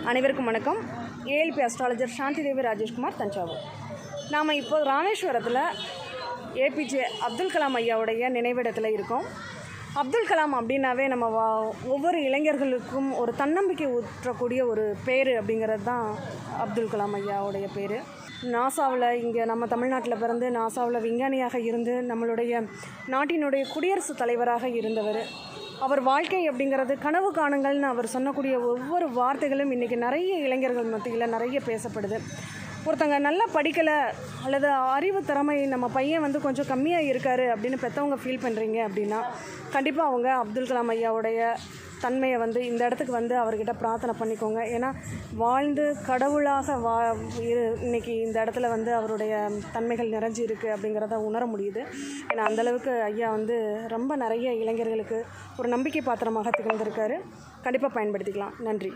அனைவருக்கும் வணக்கம். ALP astrologer சாந்தி தேவி ராஜேஷ்குமார், தஞ்சாவூர். நாம் இப்போ ராமேஸ்வரத்தில் ஏபிஜே அப்துல் கலாம் ஐயாவுடைய நினைவிடத்தில் இருக்கோம். அப்துல் கலாம் அப்படின்னாவே நம்ம ஒவ்வொரு இளைஞர்களுக்கும் ஒரு தன்னம்பிக்கை ஊற்றக்கூடிய ஒரு பேர் அப்படிங்கிறது தான் அப்துல் கலாம் ஐயாவுடைய பேர். நாசாவில் இங்கே நம்ம தமிழ்நாட்டில் பிறந்து நாசாவில் விஞ்ஞானியாக இருந்து நம்மளுடைய நாட்டினுடைய குடியரசுத் தலைவராக இருந்தவர். அவர் வாழ்க்கை அப்படிங்கிறது கனவு காணுங்கள்னு அவர் சொன்னக்கூடிய ஒவ்வொரு வார்த்தைகளும் இன்றைக்கி நிறைய இளைஞர்கள் மத்தியில் நிறைய பேசப்படுது. ஒருத்தங்க நல்லா படிக்கலை அல்லது அறிவு திறமை நம்ம பையன் கொஞ்சம் கம்மியாக இருக்கார் அப்படின்னு பெற்றவங்க ஃபீல் பண்ணுறீங்க அப்படின்னா கண்டிப்பாக அவங்க அப்துல் கலாம் ஐயாவுடைய தன்மையை இந்த இடத்துக்கு அவர்கிட்ட பிரார்த்தனை பண்ணிக்கோங்க. ஏன்னா வாழ்ந்து கடவுளாக இன்னைக்கு இந்த இடத்துல அவருடைய தன்மைகள் நிறைஞ்சி இருக்குது அப்படிங்கிறத உணர முடியுது. ஏன்னா அந்தளவுக்கு ஐயா ரொம்ப நிறைய இளைஞர்களுக்கு ஒரு நம்பிக்கை பாத்திரமாக திகழ்ந்திருக்காரு. கண்டிப்பாக பயன்படுத்திக்கலாம். நன்றி.